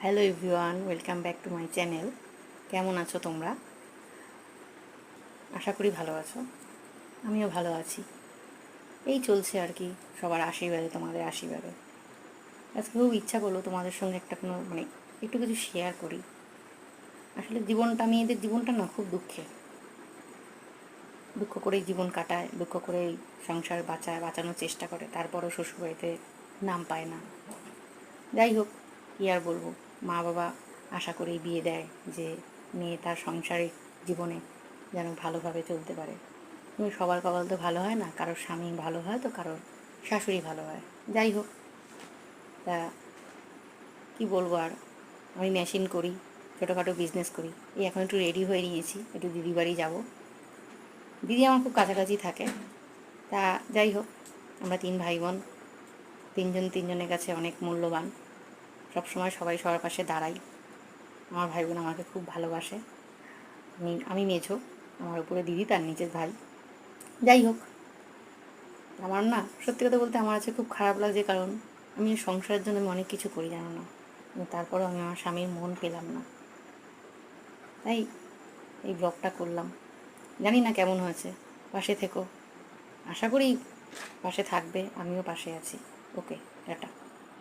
Hello everyone, welcome back to my channel. কেমন আছো তোমরা? আশা করি ভালো আছো। আমিও ভালো আছি। এই চলছে আর কি, সবার আশীর্বাদে, তোমাদের আশীর্বাদে। আজকে খুব ইচ্ছা করলো তোমাদের সঙ্গে একটা কোনো একটু কিছু শেয়ার করি। আসলে মেয়েদের জীবনটা না খুব দুঃখ করেই জীবন কাটায়, দুঃখ করেই সংসার বাঁচানোর চেষ্টা করে, তারপরও শ্বশুরবাড়িতে নাম পায় না। যাই হোক, কী আর বলবো, মা বাবা আশা করেই বিয়ে দেয় যে মেয়ে তার সংসারিক জীবনে যেন ভালোভাবে চলতে পারে। কিন্তু সবার কপাল তো ভালো হয় না, কারোর স্বামী ভালো হয় তো কারোর শাশুড়ি ভালো হয়। যাই হোক, তা কি বলবো আর, আমি মেশিন করি, ছোটোখাটো বিজনেস করি। এই এখন একটু রেডি হয়ে নিয়েছি, একটু দিদি বাড়ি যাবো। দিদি আমার খুব কাছাকাছি থাকে। তা যাই হোক, আমরা তিন ভাই বোন, তিনজনের কাছে অনেক মূল্যবান। সবসময় সবাই সবার পাশে দাঁড়াই। আমার ভাই বোন আমাকে খুব ভালোবাসে। আমি মেঝো, আমার উপরে দিদি, তার নিচের ভাই। যাই হোক, আমার না সত্যি কথা বলতে আমার আছে খুব খারাপ লাগছে, কারণ আমি সংসারের জন্য আমি অনেক কিছু করি, জানো না, কিন্তু তারপরেও আমি আমার স্বামীর মন পেলাম না। তাই এই ব্লগটা করলাম। জানি না কেমন হয়েছে, পাশে থেকো। আশা করি পাশে থাকবে, আমিও পাশে আছি। ওকে, টাটা।